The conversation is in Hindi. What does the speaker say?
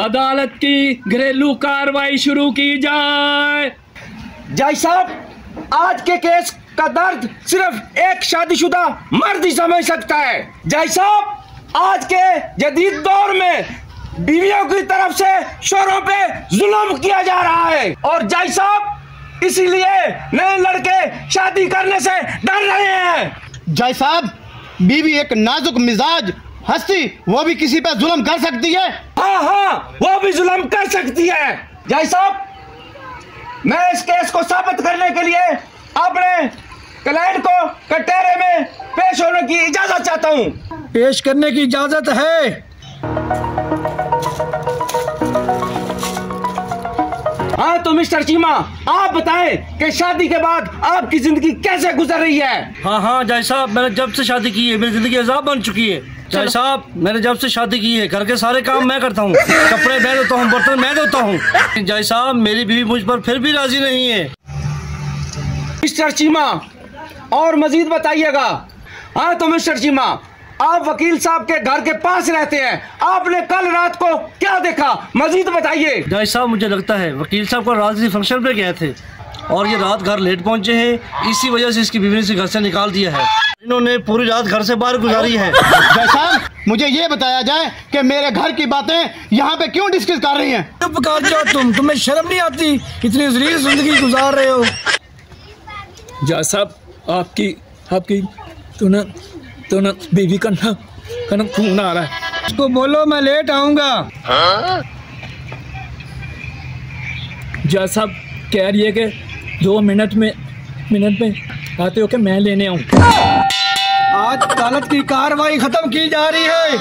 अदालत की घरेलू कार्रवाई शुरू की जाए। जज साहब, आज के केस का दर्द सिर्फ एक शादीशुदा मर्द ही समझ सकता है। जज साहब, आज के जदीद दौर में बीवियों की तरफ से शोहरों पे जुल्म किया जा रहा है और जज साहब इसीलिए नए लड़के शादी करने से डर रहे हैं। जय साहब, बीवी एक नाजुक मिजाज हस्ती, वो भी किसी पर जुल्म कर सकती है। हाँ, वो भी जुल्म कर सकती है। जय साहब, मैं इस केस को साबित करने के लिए अपने क्लाइंट को कटहरे में पेश होने की इजाजत चाहता हूँ। पेश करने की इजाजत है। हाँ तो मिस्टर चीमा, आप बताएं कि शादी के बाद आपकी जिंदगी कैसे गुजर रही है। हाँ जय साहब, मैंने जब से शादी की है मेरी जिंदगी अजाब बन चुकी है। जय साहब, मैंने जब से शादी की है घर के सारे काम मैं करता हूँ, कपड़े मैं धोता हूँ, बर्तन मैं धोता हूँ। जय साहब, मेरी बीवी मुझ पर फिर भी राजी नहीं है। मिस्टर चीमा, और मजीद बताइएगा। हाँ तो मिस्टर चीमा, आप वकील साहब के घर के पास रहते हैं, आपने कल रात को क्या देखा, मजीद बताइए। जय साहब, मुझे लगता है वकील साहब को रात किसी फंक्शन पे गए थे और ये रात घर लेट पहुंचे हैं, इसी वजह से इसकी बीवी ने इसे घर से निकाल दिया है। इन्होंने पूरी रात घर से बाहर गुजारी है। जय साहब, मुझे ये बताया जाए कि मेरे घर की बातें यहाँ पे क्यों डिस्कस कर रही हैं? चुप कर जाओ तुम्हें शर्म नहीं आती? इतनी ज़लील जिंदगी गुजार रहे हो। जज साहब, आपकी तो ना बीवी का ना खून आ रहा है। उसको बोलो मैं लेट आऊंगा। जज साहब कह रही है कि 2 मिनट में आते हो कि मैं लेने आऊं। आज अदालत की कार्रवाई खत्म की जा रही है।